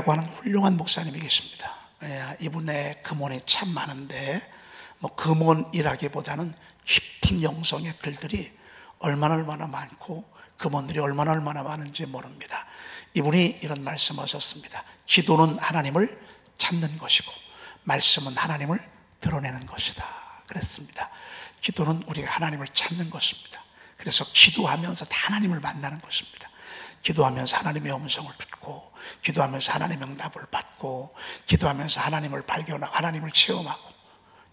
금원이라고 하는 훌륭한 목사님이 계십니다. 이분의 금원이 참 많은데 뭐 금원이라기보다는 깊은 영성의 글들이 얼마나 많고 금원들이 얼마나 많은지 모릅니다. 이분이 이런 말씀하셨습니다. 기도는 하나님을 찾는 것이고 말씀은 하나님을 드러내는 것이다 그랬습니다. 기도는 우리가 하나님을 찾는 것입니다. 그래서 기도하면서 다 하나님을 만나는 것입니다. 기도하면서 하나님의 음성을 듣고, 기도하면서 하나님의 응답을 받고, 기도하면서 하나님을 발견하고 하나님을 체험하고,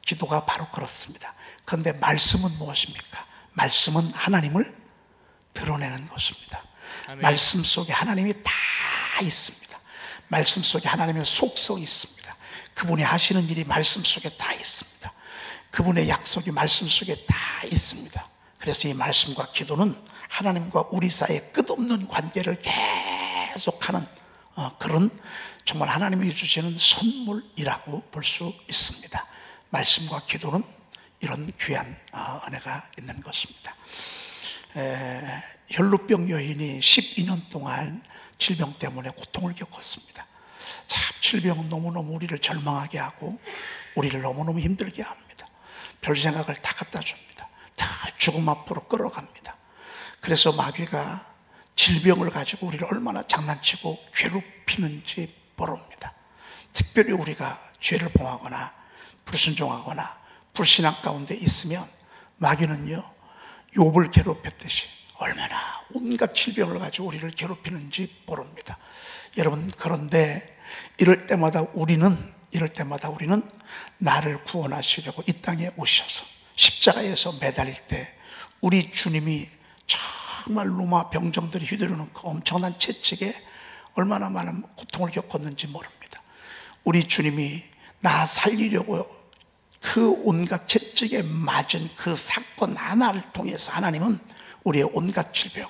기도가 바로 그렇습니다. 그런데 말씀은 무엇입니까? 말씀은 하나님을 드러내는 것입니다. 아멘. 말씀 속에 하나님이 다 있습니다. 말씀 속에 하나님의 속성이 있습니다. 그분이 하시는 일이 말씀 속에 다 있습니다. 그분의 약속이 말씀 속에 다 있습니다. 그래서 이 말씀과 기도는 하나님과 우리 사이의 끝없는 관계를 계속하는 그런 정말 하나님이 주시는 선물이라고 볼 수 있습니다. 말씀과 기도는 이런 귀한 은혜가 있는 것입니다. 혈루병 여인이 12년 동안 질병 때문에 고통을 겪었습니다. 참 질병은 너무너무 우리를 절망하게 하고 우리를 너무너무 힘들게 합니다. 별 생각을 다 갖다 줍니다. 다 죽음 앞으로 끌어갑니다. 그래서 마귀가 질병을 가지고 우리를 얼마나 장난치고 괴롭히는지 모릅니다. 특별히 우리가 죄를 범하거나 불순종하거나 불신앙 가운데 있으면 마귀는요, 욥을 괴롭혔듯이 얼마나 온갖 질병을 가지고 우리를 괴롭히는지 모릅니다. 여러분, 그런데 이럴 때마다 우리는 나를 구원하시려고 이 땅에 오셔서 십자가에서 매달릴 때 우리 주님이 정말 로마 병정들이 휘두르는 그 엄청난 채찍에 얼마나 많은 고통을 겪었는지 모릅니다. 우리 주님이 나 살리려고 그 온갖 채찍에 맞은 그 사건 하나를 통해서 하나님은 우리의 온갖 질병,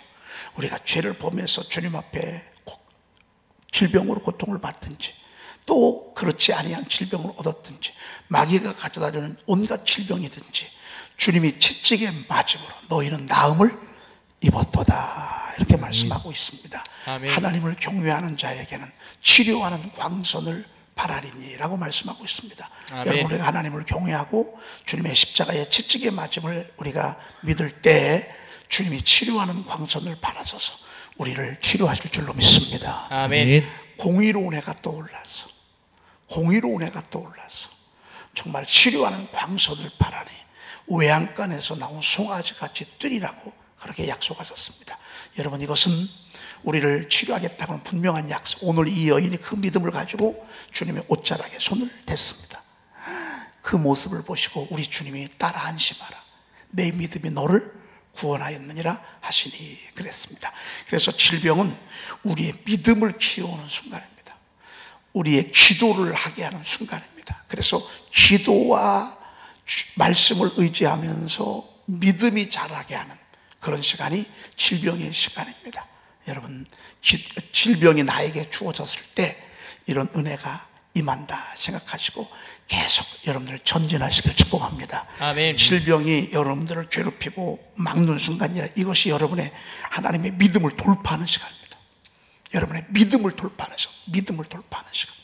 우리가 죄를 범해서 주님 앞에 질병으로 고통을 받든지 또 그렇지 아니한 질병을 얻었든지 마귀가 가져다주는 온갖 질병이든지 주님이 채찍에 맞음으로 너희는 나음을 입었도다 이렇게 말씀하고 있습니다. 아멘. 하나님을 경외하는 자에게는 치료하는 광선을 바라리니 라고 말씀하고 있습니다. 아멘. 여러분, 우리가 하나님을 경외하고 주님의 십자가의 채찍에 맞음을 우리가 믿을 때 주님이 치료하는 광선을 바라셔서 우리를 치료하실 줄로 믿습니다. 아멘. 공의로운 해가 떠올라서 정말 치료하는 광선을 바라니 외양간에서 나온 송아지같이 뛰리라고 그렇게 약속하셨습니다. 여러분, 이것은 우리를 치료하겠다고는 분명한 약속. 오늘 이 여인이 그 믿음을 가지고 주님의 옷자락에 손을 댔습니다. 그 모습을 보시고 우리 주님이 따라 안심하라, 내 믿음이 너를 구원하였느니라 하시니 그랬습니다. 그래서 질병은 우리의 믿음을 키워오는 순간입니다. 우리의 기도를 하게 하는 순간입니다. 그래서 기도와 말씀을 의지하면서 믿음이 자라게 하는 그런 시간이 질병의 시간입니다. 여러분, 질병이 나에게 주어졌을 때 이런 은혜가 임한다 생각하시고 계속 여러분들을 전진하시길 축복합니다. 아멘. 질병이 여러분들을 괴롭히고 막는 순간이라 이것이 여러분의 하나님의 믿음을 돌파하는 시간입니다. 여러분의 믿음을 돌파하는 시간.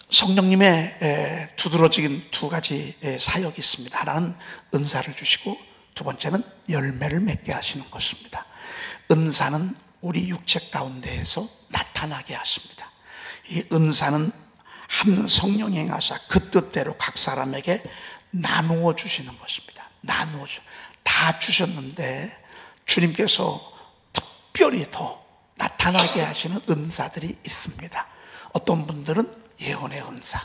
성령님의 두드러진 두 가지 사역이 있습니다. 하나는 은사를 주시고 두 번째는 열매를 맺게 하시는 것입니다. 은사는 우리 육체 가운데에서 나타나게 하십니다. 이 은사는 한 성령이 행하사 그 뜻대로 각 사람에게 나누어 주시는 것입니다. 다 주셨는데 주님께서 특별히 더 나타나게 하시는 은사들이 있습니다. 어떤 분들은 예언의 은사,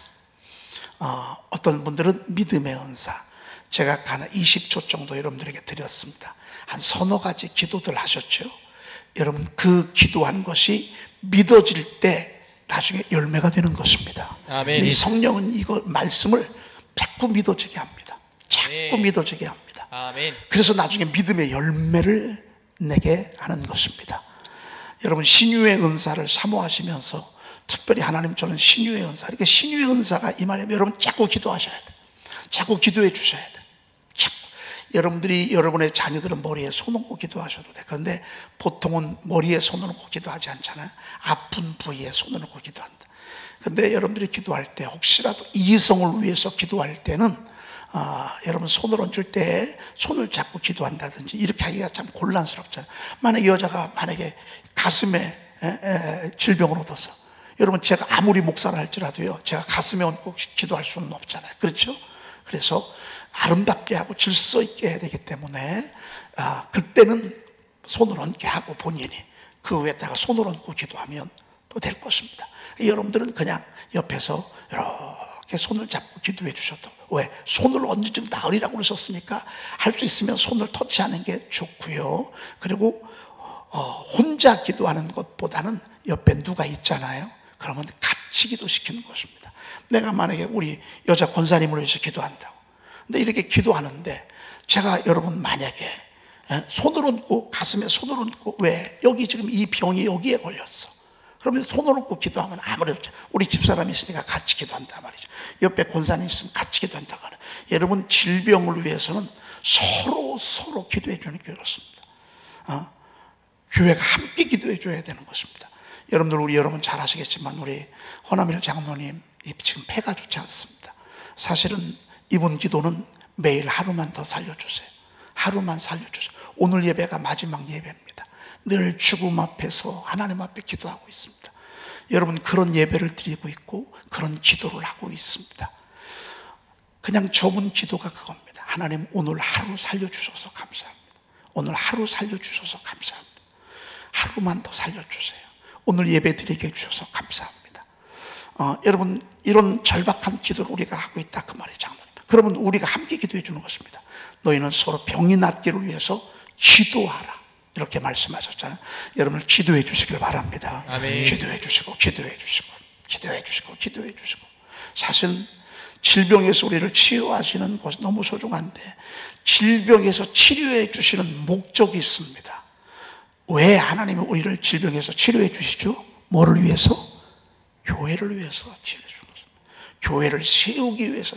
어떤 분들은 믿음의 은사. 제가 한 20초 정도 여러분들에게 드렸습니다. 한 서너 가지 기도들 하셨죠. 여러분, 그 기도한 것이 믿어질 때 나중에 열매가 되는 것입니다. 아멘. 이 성령은 이거 말씀을 자꾸 믿어지게 합니다. 믿어지게 합니다. 아멘. 그래서 나중에 믿음의 열매를 내게 하는 것입니다. 여러분, 신유의 은사를 사모하시면서 특별히 하나님, 저는 신유의 은사, 이렇게 신유의 은사가 임하려면 여러분 자꾸 기도하셔야 돼요. 자꾸 기도해 주셔야 돼요. 여러분들이 여러분의 자녀들은 머리에 손 얹고 기도하셔도 돼. 그런데 보통은 머리에 손을 얹고 기도하지 않잖아요. 아픈 부위에 손을 얹고 기도한다. 그런데 여러분들이 기도할 때 혹시라도 이성을 위해서 기도할 때는 여러분 손을 얹을 때 손을 잡고 기도한다든지 이렇게 하기가 참 곤란스럽잖아요. 만약에 여자가 만약에 가슴에 질병을 얻어서, 여러분 제가 아무리 목사를 할지라도요, 제가 가슴에 얹고 기도할 수는 없잖아요. 그렇죠? 그래서 아름답게 하고 질서 있게 해야 되기 때문에 그때는 손을 얹게 하고 본인이 그 위에다가 손을 얹고 기도하면 또 될 것입니다. 여러분들은 그냥 옆에서 이렇게 손을 잡고 기도해 주셔도, 왜? 손을 얹은 즉 나으리라고 그러셨으니까 할 수 있으면 손을 터치하는 게 좋고요. 그리고 혼자 기도하는 것보다는 옆에 누가 있잖아요. 그러면 같이 기도시키는 것입니다. 내가 만약에 우리 여자 권사님을 위해서 기도한다고, 근데 이렇게 기도하는데 제가 여러분 만약에 손을 얹고 가슴에 손을 얹고, 왜? 여기 지금 이 병이 여기에 걸렸어. 그러면 손을 얹고 기도하면 아무래도 우리 집사람이 있으니까 같이 기도한단 말이죠. 옆에 권사님 있으면 같이 기도한다고 하는. 여러분 질병을 위해서는 서로 기도해 주는 게 좋습니다. 교회가 함께 기도해 줘야 되는 것입니다. 여러분들, 우리 여러분 잘 아시겠지만 우리 허남일 장로님 지금 폐가 좋지 않습니다. 사실은 이분 기도는 매일 하루만 더 살려주세요. 하루만 살려주세요. 오늘 예배가 마지막 예배입니다. 늘 죽음 앞에서 하나님 앞에 기도하고 있습니다. 여러분 그런 예배를 드리고 있고 그런 기도를 하고 있습니다. 그냥 좁은 기도가 그겁니다. 하나님 오늘 하루 살려주셔서 감사합니다. 오늘 하루 살려주셔서 감사합니다. 하루만 더 살려주세요. 오늘 예배 드리게 해주셔서 감사합니다. 여러분 이런 절박한 기도를 우리가 하고 있다 그 말이에요, 장로님. 그러면 우리가 함께 기도해 주는 것입니다. 너희는 서로 병이 낫기를 위해서 기도하라, 이렇게 말씀하셨잖아요. 여러분 기도해 주시길 바랍니다. 아멘. 기도해 주시고 사실 질병에서 우리를 치유하시는 것이 너무 소중한데, 질병에서 치료해 주시는 목적이 있습니다. 왜 하나님이 우리를 질병에서 치료해 주시죠? 뭐를 위해서? 교회를 위해서 치료해 주는 것입니다. 교회를 세우기 위해서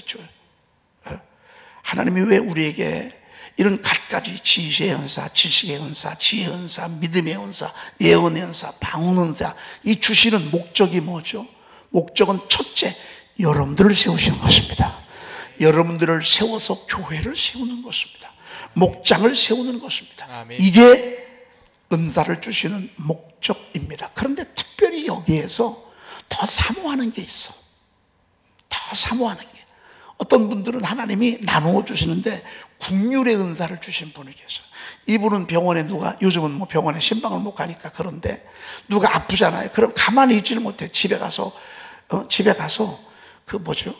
하나님이 왜 우리에게 이런 갖가지 지시의 은사, 지식의 은사, 지혜의 은사, 믿음의 은사, 예언의 은사, 방언의 은사, 이 주시는 목적이 뭐죠? 목적은 첫째, 여러분들을 세우시는 것입니다. 여러분들을 세워서 교회를 세우는 것입니다. 목장을 세우는 것입니다. 아멘. 이게 은사를 주시는 목적입니다. 그런데 특별히 여기에서 더 사모하는 게 있어. 더 사모하는 게. 어떤 분들은 하나님이 나누어 주시는데 국률의 은사를 주신 분이 계셔요. 이분은 병원에 요즘은 뭐 병원에 신방을 못 가니까, 그런데 누가 아프잖아요. 그럼 가만히 있지를 못해. 집에 가서 그 뭐죠?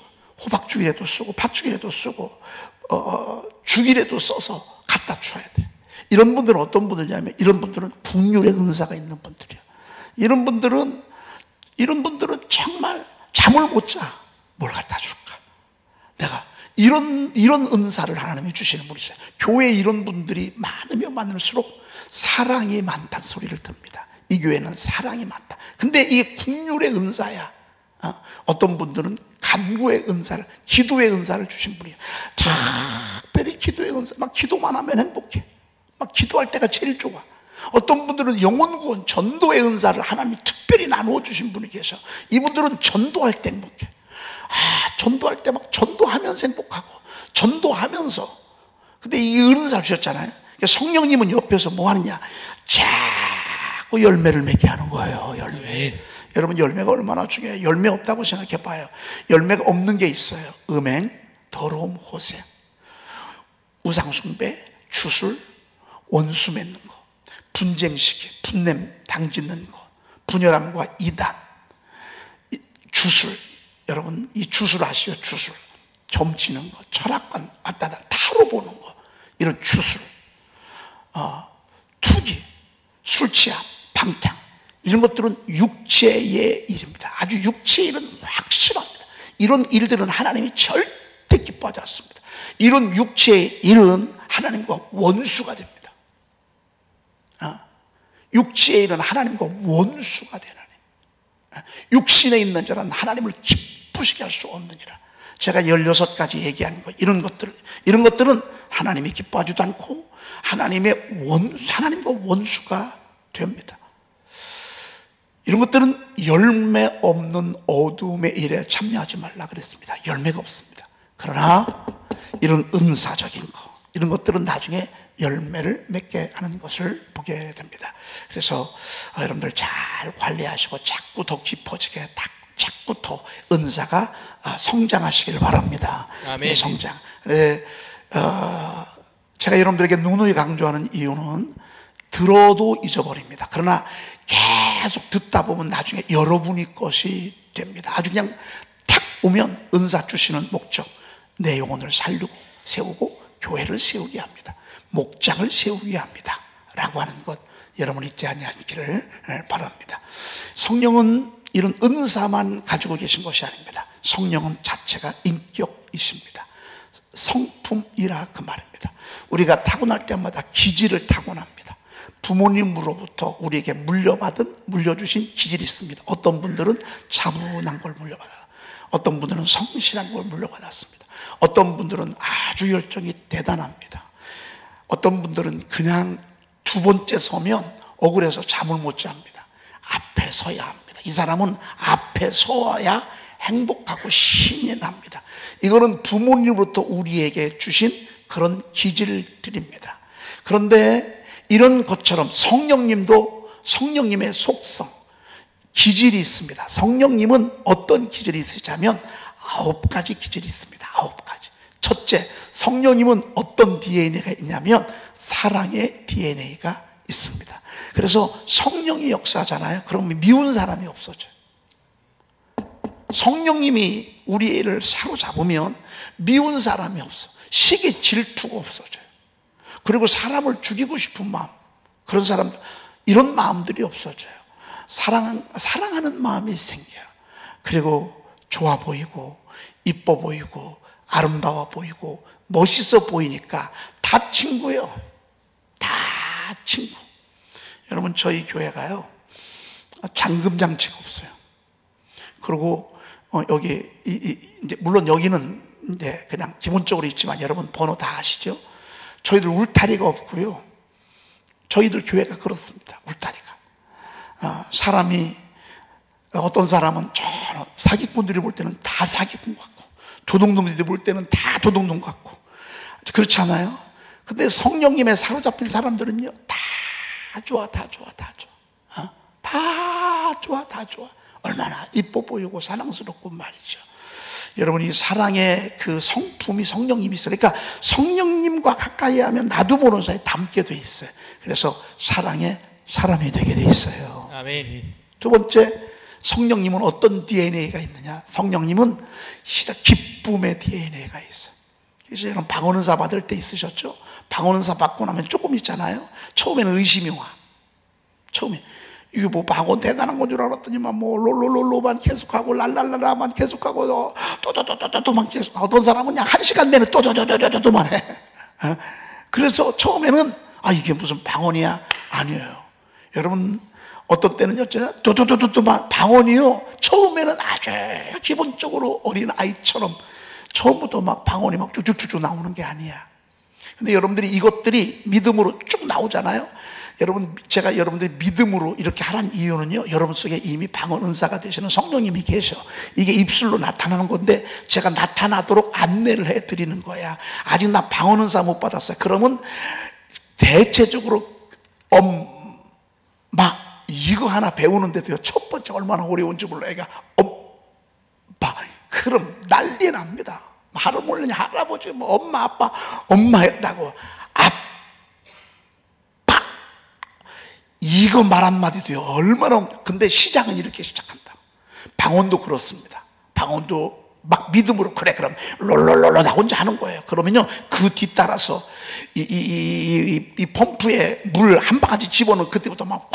호박죽이라도 쓰고 팥죽이라도 쓰고 죽이라도 써서 갖다 줘야 돼. 이런 분들은 어떤 분들이냐면, 이런 분들은 국률의 은사가 있는 분들이에요. 이런 분들은 정말 잠을 못 자. 뭘 갖다 줄까? 내가 이런 은사를 하나님이 주시는 분이세요. 교회에 이런 분들이 많으면 많을수록 사랑이 많다는 소리를 듭니다. 이 교회는 사랑이 많다. 근데 이게 국률의 은사야. 어떤 분들은 간구의 은사를, 기도의 은사를 주신 분이에요. 특별히 기도의 은사, 막 기도만 하면 행복해. 막 기도할 때가 제일 좋아. 어떤 분들은 영혼구원, 전도의 은사를 하나님이 특별히 나누어 주신 분이 계셔. 이분들은 전도할 때 행복해. 전도할 때 막 전도하면서 행복하고, 전도하면서. 근데 이 은사를 주셨잖아요. 성령님은 옆에서 뭐 하느냐? 자꾸 열매를 맺게 하는 거예요. 열매. 여러분 열매가 얼마나 중요해요. 열매 없다고 생각해 봐요. 열매가 없는 게 있어요. 음행, 더러움, 호색, 우상숭배, 주술, 원수 맺는 거, 분쟁시기, 분냄 당짓는 거, 분열함과 이단, 주술. 여러분 이 주술 아시죠? 주술. 점치는 거, 철학관 왔다 갔다 타로 보는 거, 이런 주술, 투기, 술 취함, 방탕, 이런 것들은 육체의 일입니다. 아주 육체의 일은 확실합니다. 이런 일들은 하나님이 절대 기뻐하지 않습니다. 이런 육체의 일은 하나님과 원수가 됩니다. 육체의 일은 하나님과 원수가 되나니, 육신에 있는 자는 하나님을 기쁘시게 할 수 없느니라. 제가 16가지 얘기한 거, 이런 것들은 하나님이 기뻐하지도 않고 하나님과 원수가 됩니다. 이런 것들은 열매 없는 어둠의 일에 참여하지 말라 그랬습니다. 열매가 없습니다. 그러나 이런 은사적인 거, 이런 것들은 나중에 열매를 맺게 하는 것을 보게 됩니다. 그래서 여러분들 잘 관리하시고 자꾸 더 깊어지게, 자꾸 더 은사가 성장하시길 바랍니다. 아멘. 네, 성장. 네, 제가 여러분들에게 누누이 강조하는 이유는 들어도 잊어버립니다. 그러나 계속 듣다 보면 나중에 여러분이 것이 됩니다. 아주 그냥 탁 오면 은사 주시는 목적, 내 영혼을 살리고 세우고 교회를 세우게 합니다. 목장을 세우게 합니다 라고 하는 것, 여러분 잊지 아니하기를 바랍니다. 성령은 이런 은사만 가지고 계신 것이 아닙니다. 성령은 자체가 인격이십니다. 성품이라 그 말입니다. 우리가 타고날 때마다 기질을 타고납니다. 부모님으로부터 우리에게 물려주신 기질이 있습니다. 어떤 분들은 차분한 걸 물려받아요. 어떤 분들은 성실한 걸 물려받았습니다. 어떤 분들은 아주 열정이 대단합니다. 어떤 분들은 그냥 두 번째 서면 억울해서 잠을 못 잡니다. 앞에 서야 합니다. 이 사람은 앞에 서야 행복하고 신이 납니다. 이거는 부모님으로부터 우리에게 주신 그런 기질들입니다. 그런데 이런 것처럼 성령님의 속성, 기질이 있습니다. 성령님은 어떤 기질이 있으냐면 9가지 기질이 있습니다. 9가지. 첫째, 성령님은 어떤 DNA가 있냐면 사랑의 DNA가 있습니다. 그래서 성령이 역사잖아요. 그러면 미운 사람이 없어져요. 성령님이 우리를 사로잡으면 미운 사람이 없어. 시기 질투가 없어져요. 그리고 사람을 죽이고 싶은 마음, 그런 사람, 이런 마음들이 없어져요. 사랑하는 마음이 생겨요. 그리고 좋아 보이고 이뻐 보이고 아름다워 보이고 멋있어 보이니까 다 친구예요. 다 친구. 여러분, 저희 교회가요, 잠금장치가 없어요. 그리고 여기 이제 물론 여기는 이제 그냥 기본적으로 있지만 여러분 번호 다 아시죠? 저희들 울타리가 없고요. 저희들 교회가 그렇습니다. 울타리가. 사람이, 어떤 사람은 사기꾼들이 볼 때는 다 사기꾼 같고, 도둑놈들이 볼 때는 다 도둑놈 같고, 그렇지 않아요? 근데 성령님에 사로잡힌 사람들은요, 다 좋아. 다 좋아. 얼마나 이뻐 보이고 사랑스럽고 말이죠. 여러분, 이 사랑의 그 성품이 성령님이 있어요. 그러니까 성령님과 가까이 하면 나도 모르는 사이에 닮게 돼 있어요. 그래서 사랑의 사람이 되게 돼 있어요. 아멘. 두 번째, 성령님은 어떤 DNA가 있느냐? 성령님은 기쁨의 DNA가 있어요. 그래서 여러분, 방언은사 받을 때 있으셨죠? 방언은사 받고 나면 조금 있잖아요. 처음에는 의심이 와. 처음에 이게 뭐 방언 대단한 건 줄 알았더니만 뭐 롤롤롤로만 계속하고 랄랄라라만 계속하고 또또또또또만 계속. 어떤 사람은 그냥 1시간 내내 또또또또또만 해. 그래서 처음에는 이게 무슨 방언이야? 아니에요. 여러분, 어떤 때는요, 또또또또만 방언이요. 처음에는 아주 기본적으로 어린 아이처럼 처음부터 막 방언이 막 쭉쭉쭉 나오는 게 아니야. 근데 여러분들이 이것들이 믿음으로 쭉 나오잖아요. 여러분, 제가 여러분들이 믿음으로 이렇게 하라는 이유는요, 여러분 속에 이미 방언 은사가 되시는 성령님이 계셔. 이게 입술로 나타나는 건데 제가 나타나도록 안내를 해드리는 거야. 아직 나 방언 은사 못 받았어요. 그러면 대체적으로 엄마 이거 하나 배우는데도요, 첫 번째 얼마나 어려운지 몰라. 애가 엄마 그럼 난리 납니다. 말을 모르냐, 할아버지 뭐 엄마 아빠 엄마 했다고 아빠 이거 말 한마디도요 얼마나. 근데 시작은 이렇게 시작한다. 방언도 그렇습니다. 방언도 막 믿음으로 그래 그럼 롤롤롤로 나 혼자 하는 거예요. 그러면요 그 뒤따라서 이 펌프에 물 한 바가지 집어넣은 그때부터 막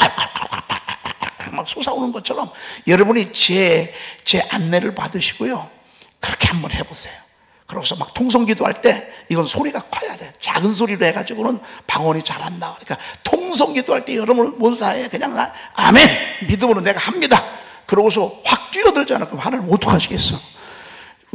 솟아오는 것처럼 여러분이 제 안내를 받으시고요, 그렇게 한번 해보세요. 그러고서 막 통성기도 할 때 이건 소리가 커야 돼. 작은 소리로 해가지고는 방언이 잘 안 나와. 그러니까 통성기도 할 때 여러분 뭔사에 그냥 아멘 믿음으로 내가 합니다. 그러고서 확 뛰어들잖아. 그럼 하나님 어떡하시겠어?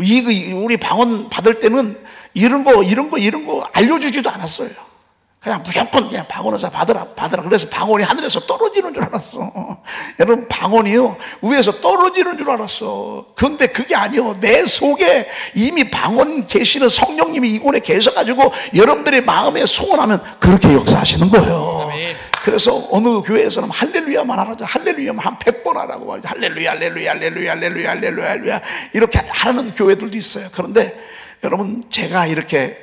우리 방언 받을 때는 이런 거 알려주지도 않았어요. 그냥 무조건 그냥 방언에서 받으라. 그래서 방언이 하늘에서 떨어지는 줄 알았어. 여러분, 방언이요, 위에서 떨어지는 줄 알았어. 그런데 그게 아니요. 내 속에 이미 방언 계시는 성령님이 이곳에 계셔가지고 여러분들의 마음에 소원하면 그렇게 역사하시는 거예요. 아멘. 그래서 어느 교회에서는 할렐루야만 하라죠. 할렐루야만 한 100번 하라고 말이죠. 할렐루야, 할렐루야, 할렐루야, 할렐루야, 할렐루야, 할렐루야. 이렇게 하는 교회들도 있어요. 그런데 여러분, 제가 이렇게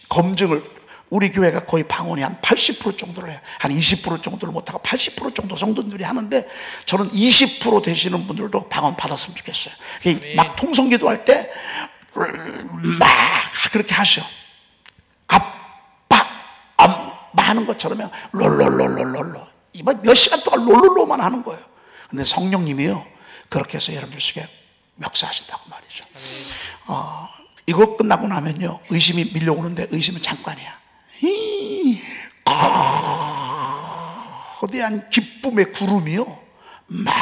검증을, 우리 교회가 거의 방언이 한 80% 정도를 해요. 한 20% 정도를 못하고 80% 정도 성도들이 하는데, 저는 20% 되시는 분들도 방언 받았으면 좋겠어요. 막 통성기도 할 때 막 그렇게 하셔. 아빠, 엄마 하는 것처럼 롤롤롤롤롤, 몇 시간 동안 롤롤롤만 하는 거예요. 근데 성령님이요, 그렇게 해서 여러분들 속에 역사하신다고 말이죠. 이거 끝나고 나면요, 의심이 밀려오는데 의심은 잠깐이야. 거대한 기쁨의 구름이요 막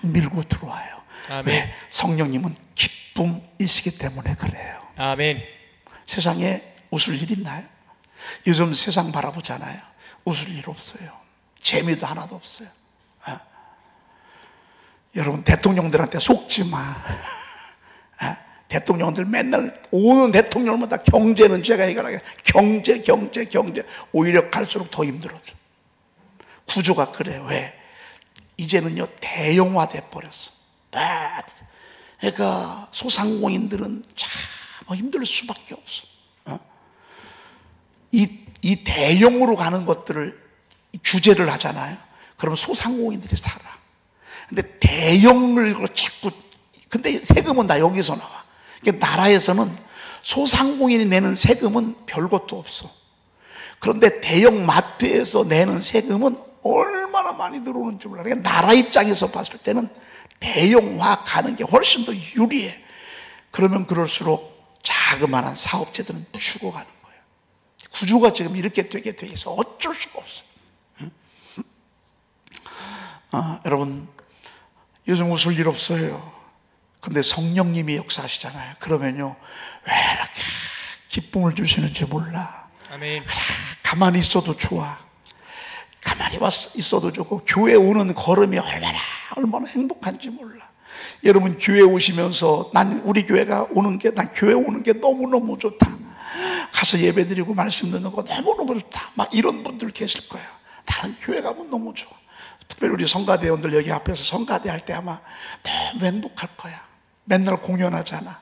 밀고 들어와요. 아멘. 왜? 성령님은 기쁨이시기 때문에 그래요. 아멘. 세상에 웃을 일 있나요? 요즘 세상 바라보잖아요. 웃을 일 없어요. 재미도 하나도 없어요. 여러분, 대통령들한테 속지 마. 대통령들 맨날 오는 대통령마다 경제는 제가 해결하게, 경제. 오히려 갈수록 더 힘들어져. 구조가 그래요. 왜? 이제는요, 대형화돼 버렸어. 그러니까 소상공인들은 참 힘들 수밖에 없어. 이 대형으로 가는 것들을 규제를 하잖아요. 그러면 소상공인들이 살아. 근데 대형을 자꾸, 근데 세금은 다 여기서 나와. 그러니까 나라에서는 소상공인이 내는 세금은 별것도 없어. 그런데 대형 마트에서 내는 세금은 얼마나 많이 들어오는지 몰라. 그러니까 나라 입장에서 봤을 때는 대형화 가는 게 훨씬 더 유리해. 그러면 그럴수록 자그마한 사업체들은 죽어가는 거예요. 구조가 지금 이렇게 되게 돼 있어. 어쩔 수가 없어요. 여러분, 요즘 웃을 일 없어요. 근데 성령님이 역사하시잖아요. 그러면요, 왜 이렇게 기쁨을 주시는지 몰라. 아멘. 가만히 있어도 좋아. 가만히 있어도 좋고, 교회 오는 걸음이 얼마나 행복한지 몰라. 여러분, 교회 오시면서 난 교회 오는 게 너무너무 좋다. 가서 예배 드리고 말씀 듣는 거 너무너무 좋다. 막 이런 분들 계실 거야. 나는 교회 가면 너무 좋아. 특별히 우리 성가대원들 여기 앞에서 성가대 할 때 아마 너무 행복할 거야. 맨날 공연하잖아.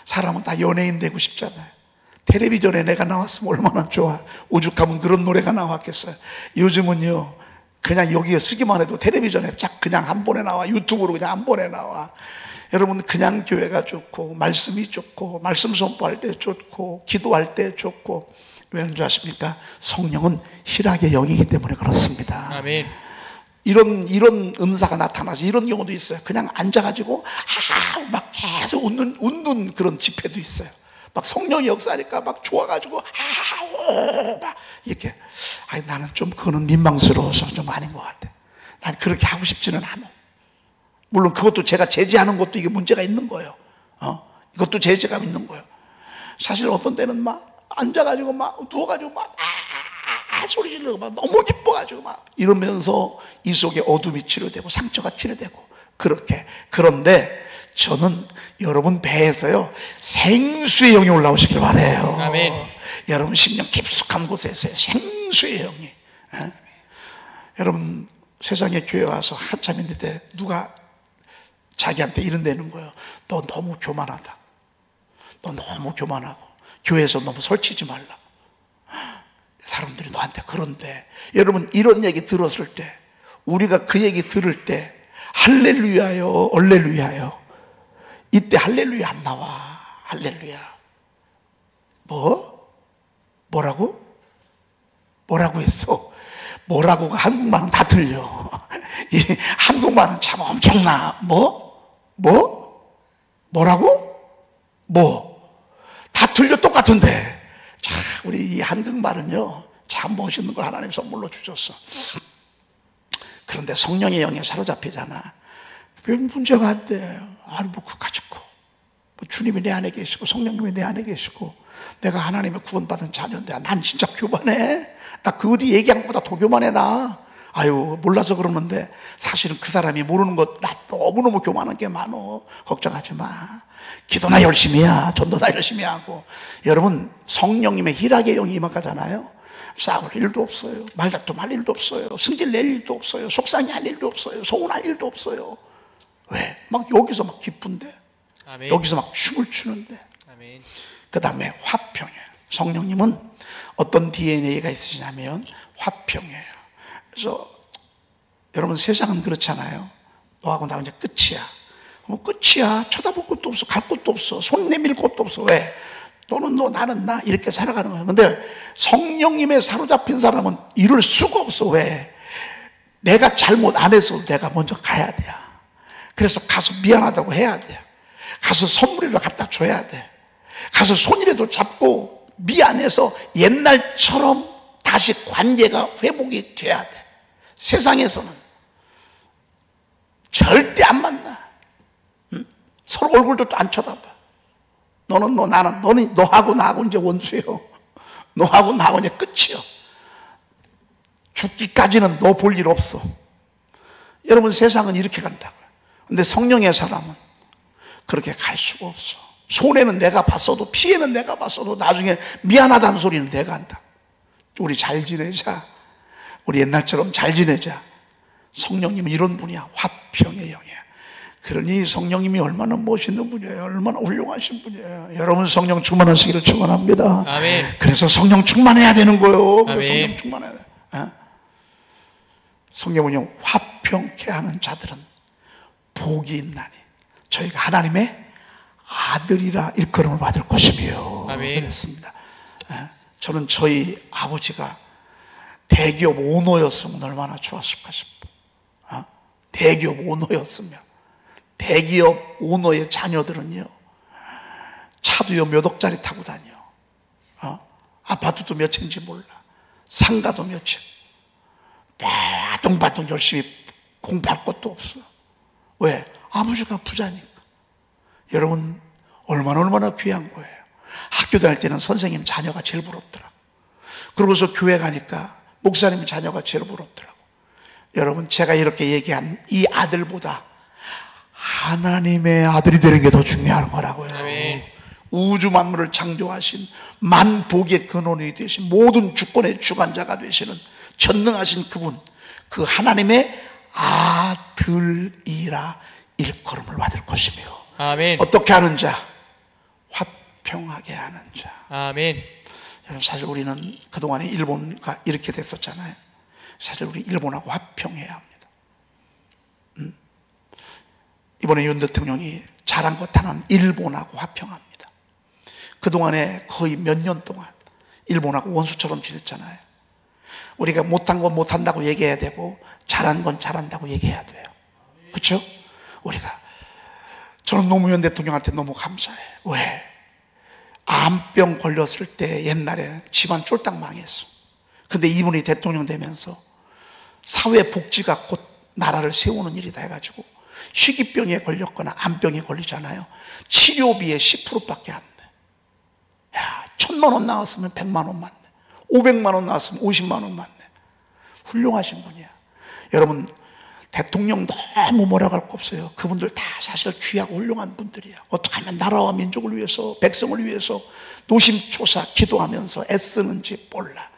사람은 다 연예인 되고 싶잖아요. 텔레비전에 내가 나왔으면 얼마나 좋아. 오죽하면 그런 노래가 나왔겠어요. 요즘은요, 그냥 여기에 쓰기만 해도 텔레비전에 쫙 그냥 한 번에 나와. 유튜브로 그냥 한 번에 나와. 여러분, 그냥 교회가 좋고, 말씀이 좋고, 말씀 선포할 때 좋고, 기도할 때 좋고. 왜인 줄 아십니까? 성령은 실하게 여기기 때문에 그렇습니다. 아멘. 이런 은사가 나타나서 이런 경우도 있어요. 그냥 앉아가지고 막 계속 웃는 그런 집회도 있어요. 막 성령이 역사하니까 막 좋아가지고 막 이렇게. 나는 좀 그거는 민망스러워서 좀 아닌 것 같아. 난 그렇게 하고 싶지는 않아. 물론 그것도 제가 제지하는 것도 이게 문제가 있는 거예요. 이것도 제재가 있는 거예요. 사실 어떤 때는 막 앉아가지고 막 누워가지고 막 소리 지르고 막 너무 기뻐가지고 막 이러면서 이 속에 어둠이 치료되고 상처가 치료되고 그렇게. 그런데 저는 여러분 배에서요, 생수의 영이 올라오시길 바라요. 아멘. 여러분 심령 깊숙한 곳에서요, 생수의 영이. 여러분, 세상에 교회 와서 한참 있는데 누가 자기한테 이런다는 거예요. 너 너무 교만하다. 너 너무 교만하고 교회에서 너무 설치지 말라고. 사람들이 너한테. 그런데 여러분, 이런 얘기 들었을 때, 우리가 그 얘기 들을 때 할렐루야요, 얼렐루야요. 이때 할렐루야 안 나와. 할렐루야. 뭐라고 했어? 뭐라고가 한국말은 다 틀려. 이 한국말은 참 엄청나. 뭐라고? 다 틀려. 똑같은데. 자, 우리 이 한국말은요, 참 멋있는 걸 하나님 선물로 주셨어. 그런데 성령의 영에 사로잡히잖아. 별 문제가 안 돼. 뭐 그거 가지고 뭐 주님이 내 안에 계시고 성령님이 내 안에 계시고 내가 하나님의 구원받은 자녀인데 난 진짜 교만해. 나 그 어디 얘기한 것보다 더 교만해 나. 아유 몰라서 그러는데 사실은 그 사람이 모르는 것 나 너무너무 교만한 게 많어. 걱정하지 마. 기도나 열심히 해. 전도나 열심히 하고. 여러분 성령님의 희락의 영이 임하잖아요. 싸울 일도 없어요. 말다툼할 일도 없어요. 승질 낼 일도 없어요. 속상해할 일도 없어요. 서운할 일도 없어요. 왜? 막 여기서 막 기쁜데 아멘. 여기서 막 춤을 추는데. 아멘. 그 다음에 화평이에요. 성령님은 어떤 DNA가 있으시냐면 화평이에요. 그래서 여러분 세상은 그렇잖아요. 너하고 나 이제 끝이야. 뭐 끝이야. 쳐다볼 것도 없어. 갈 곳도 없어. 손 내밀 곳도 없어. 왜? 너는 너 나는 나 이렇게 살아가는 거예요. 근데 성령님에 사로잡힌 사람은 이럴 수가 없어. 왜? 내가 잘못 안 해서 내가 먼저 가야 돼. 그래서 가서 미안하다고 해야 돼. 가서 선물이라도 갖다 줘야 돼. 가서 손이라도 잡고 미안해서 옛날처럼 다시 관계가 회복이 돼야 돼. 세상에서는 절대 안 만나. 서로 얼굴도 안 쳐다봐. 너는 너 나는 너는 너하고 나하고 이제 원수예요. 너하고 나하고 이제 끝이요. 죽기까지는 너 볼 일 없어. 여러분 세상은 이렇게 간다고요. 근데 성령의 사람은 그렇게 갈 수가 없어. 손해는 내가 봤어도 피해는 내가 봤어도 나중에 미안하다는 소리는 내가 한다. 우리 잘 지내자. 우리 옛날처럼 잘 지내자. 성령님은 이런 분이야. 화평의 영이야. 그러니 성령님이 얼마나 멋있는 분이에요. 얼마나 훌륭하신 분이에요. 여러분 성령 충만하시기를 축원합니다. 아멘. 그래서 성령 충만해야 되는 거예요. 그래서 아멘. 성령 충만해야 돼. 성경은요, 화평케 하는 자들은 복이 있나니 저희가 하나님의 아들이라 일컬음을 받을 것이며. 아멘. 그랬습니다. 저는 저희 아버지가 대기업 오너였으면 얼마나 좋았을까 싶어. 대기업 오너였으면. 대기업 오너의 자녀들은요, 차도요 몇 억짜리 타고 다녀. 아파트도 몇 채인지 몰라. 상가도 몇 채. 바둥바둥 열심히 공부할 것도 없어. 왜? 아버지가 부자니까. 여러분 얼마나 귀한 거예요. 학교 다닐 때는 선생님 자녀가 제일 부럽더라고. 그러고서 교회 가니까 목사님 자녀가 제일 부럽더라고. 여러분 제가 이렇게 얘기한 이 아들보다 하나님의 아들이 되는 게 더 중요한 거라고요. 아멘. 우주 만물을 창조하신 만복의 근원이 되신 모든 주권의 주관자가 되시는 전능하신 그분, 그 하나님의 아들이라 일컬음을 받을 것이며. 아멘. 어떻게 하는 자? 화평하게 하는 자. 아멘. 여러분 사실 우리는 그동안에 일본과 이렇게 됐었잖아요. 사실 우리 일본하고 화평해야 합니다. 이번에 윤 대통령이 잘한 것 하나는 일본하고 화평합니다. 그동안에 거의 몇 년 동안 일본하고 원수처럼 지냈잖아요. 우리가 못한 건 못한다고 얘기해야 되고 잘한 건 잘한다고 얘기해야 돼요. 그렇죠? 우리가 저는 노무현 대통령한테 너무 감사해요. 왜? 암병 걸렸을 때 옛날에 집안 쫄딱 망했어. 근데 이분이 대통령 되면서 사회복지가 곧 나라를 세우는 일이다 해가지고 희귀병에 걸렸거나 암병에 걸리잖아요. 치료비의 10%밖에 안 돼. 야, 1,000만 원 나왔으면 100만 원 맞네. 500만 원 나왔으면 50만 원 맞네. 훌륭하신 분이야. 여러분 대통령 너무 뭐라고 할 거 없어요. 그분들 다 사실 귀하고 훌륭한 분들이야. 어떻게 하면 나라와 민족을 위해서, 백성을 위해서 노심초사 기도하면서 애쓰는지 몰라.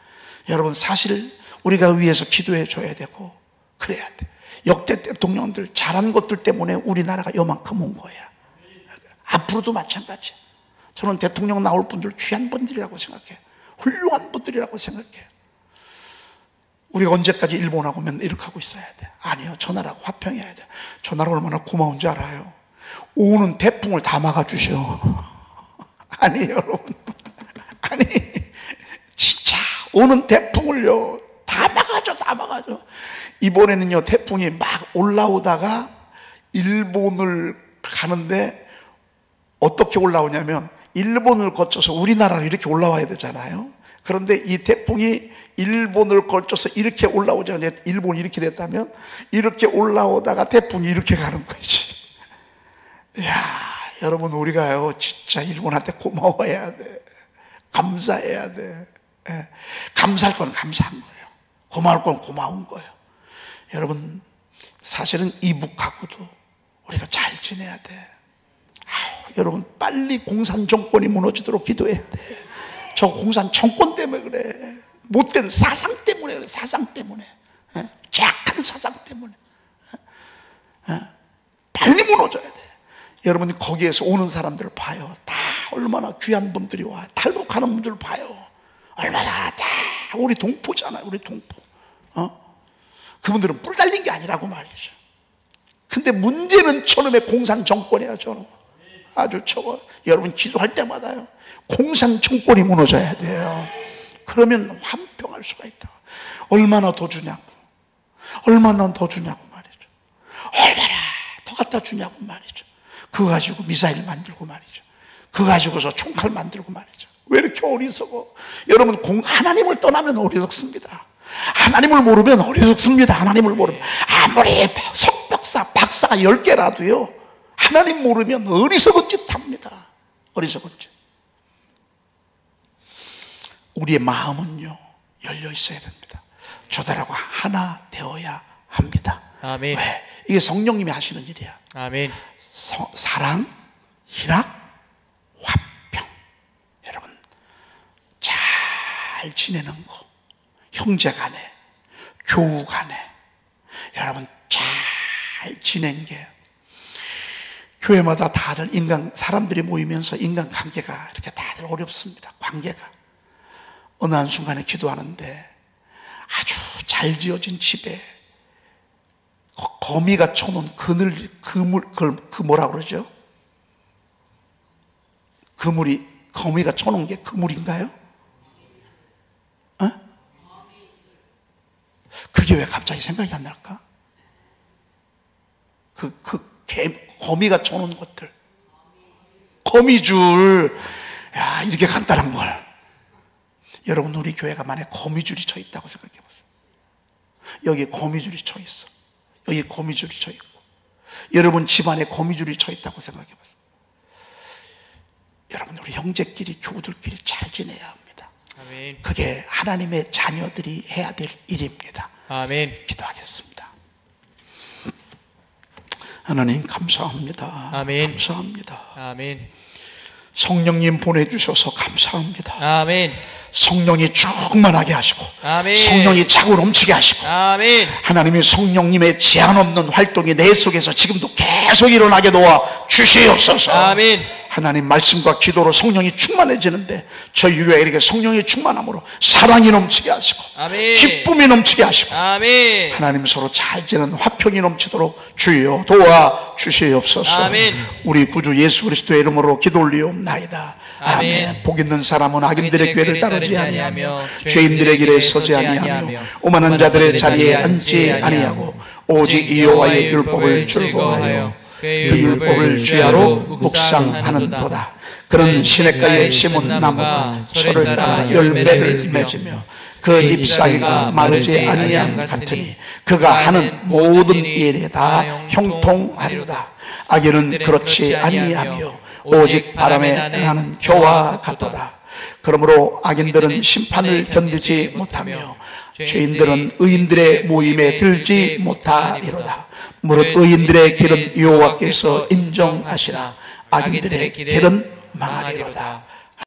여러분 사실 우리가 위해서 기도해 줘야 되고 그래야 돼. 역대 대통령들 잘한 것들 때문에 우리나라가 요만큼 온 거야. 앞으로도 마찬가지야. 저는 대통령 나올 분들 귀한 분들이라고 생각해요. 훌륭한 분들이라고 생각해요. 우리가 언제까지 일본하고 맨날 이렇게 하고 있어야 돼? 아니요. 저 나라하고 화평해야 돼. 저 나라 얼마나 고마운 줄 알아요? 오는 태풍을 다 막아주셔. 아니 여러분, 아니 진짜 오는 태풍을요 다 막아줘. 다 막아줘. 이번에는요 태풍이 막 올라오다가 일본을 가는데 어떻게 올라오냐면 일본을 거쳐서 우리나라로 이렇게 올라와야 되잖아요. 그런데 이 태풍이 일본을 거쳐서 이렇게 올라오자. 일본이 이렇게 됐다면 이렇게 올라오다가 태풍이 이렇게 가는 거지. 이야, 여러분, 우리가요 진짜 일본한테 고마워해야 돼. 감사해야 돼. 예. 감사할 건 감사한 거예요. 고마울 건 고마운 거예요. 여러분, 사실은 이북하고도 우리가 잘 지내야 돼. 여러분, 빨리 공산 정권이 무너지도록 기도해야 돼. 저 공산 정권 때문에 그래. 못된 사상 때문에 그래. 사상 때문에. 죄악한 사상 때문에. 빨리 무너져야 돼. 여러분, 거기에서 오는 사람들을 봐요. 다 얼마나 귀한 분들이 와. 탈북하는 분들을 봐요. 얼마나 다 우리 동포잖아요. 우리 동포. 그분들은 뿔 달린 게 아니라고 말이죠. 근데 문제는 저놈의 공산 정권이야. 저놈 아주 저거 여러분 기도할 때마다요, 공산 정권이 무너져야 돼요. 그러면 환평할 수가 있다. 얼마나 더 주냐고, 얼마나 더 주냐고 말이죠. 얼마나 더 갖다 주냐고 말이죠. 그거 가지고 미사일 만들고 말이죠. 그거 가지고서 총칼 만들고 말이죠. 왜 이렇게 어리석어? 여러분, 하나님을 떠나면 어리석습니다. 하나님을 모르면 어리석습니다. 하나님을 모르면 아무리 석박사 박사가 10개라도요 하나님 모르면 어리석은 짓 합니다. 어리석은 짓. 우리의 마음은요 열려 있어야 됩니다. 저들하고 하나 되어야 합니다. 아멘. 왜? 이게 성령님이 하시는 일이야. 아멘. 사랑, 희락, 화평. 여러분, 잘 지내는 거, 형제 간에, 교우 간에, 여러분 잘 지낸 게, 교회마다 다들 사람들이 모이면서 인간관계가 이렇게 다들 어렵습니다. 관계가. 어느 한순간에 기도하는데 아주 잘 지어진 집에 거미가 쳐놓은 그 뭐라 그러죠? 거미가 쳐놓은 게 그물인가요? 그게 왜 갑자기 생각이 안 날까? 거미가 쳐놓은 것들. 거미줄. 야, 이렇게 간단한 걸. 여러분, 우리 교회가 만약에 거미줄이 쳐 있다고 생각해 보세요. 여기에 거미줄이 쳐 있어. 여기에 거미줄이 쳐 있고. 여러분 집안에 거미줄이 쳐 있다고 생각해 보세요. 여러분, 우리 형제끼리, 교우들끼리 잘 지내야 합니다. 아멘. 그게 하나님의 자녀들이 해야 될 일입니다. 아멘. 기도하겠습니다. 하나님 감사합니다. 아멘. 감사합니다. 아멘. 성령님 보내주셔서 감사합니다. 아멘. 성령이 충만하게 하시고, 아멘. 성령이 차고 넘치게 하시고, 아멘. 하나님이 성령님의 제한 없는 활동이 내 속에서 지금도 계속 일어나게 도와 주시옵소서. 아멘. 하나님 말씀과 기도로 성령이 충만해지는데 저희 교회에게 성령이 충만함으로 사랑이 넘치게 하시고, 아멘. 기쁨이 넘치게 하시고, 아멘. 하나님 서로 잘 지내는 화평이 넘치도록 주여 도와 주시옵소서. 아멘. 우리 구주 예수 그리스도의 이름으로 기도 올리옵나이다. 아멘. 복 있는 사람은 악인들의 궤를 따르지 아니하며 죄인들의 길에 서지 아니하며 오만한 자들의 자리에 앉지 아니하고 오직 여호와의 율법을 즐거워하여 그 율법을 주야로 묵상하는도다. 그런 시냇가에 심은 나무가 철을 따라 열매를 맺으며 그 잎사귀가 마르지 아니함 같으니 그가 하는 모든 일에 다 형통하리로다. 악인은 그렇지 아니하며 오직 바람에 나는 겨와 같도다. 그러므로 악인들은 심판을 견디지 못하며 죄인들은 의인들의 모임에 들지 못하리로다. 무릇 의인들의 길은 여호와께서 인정하시나 악인들의 길은 망하리로다.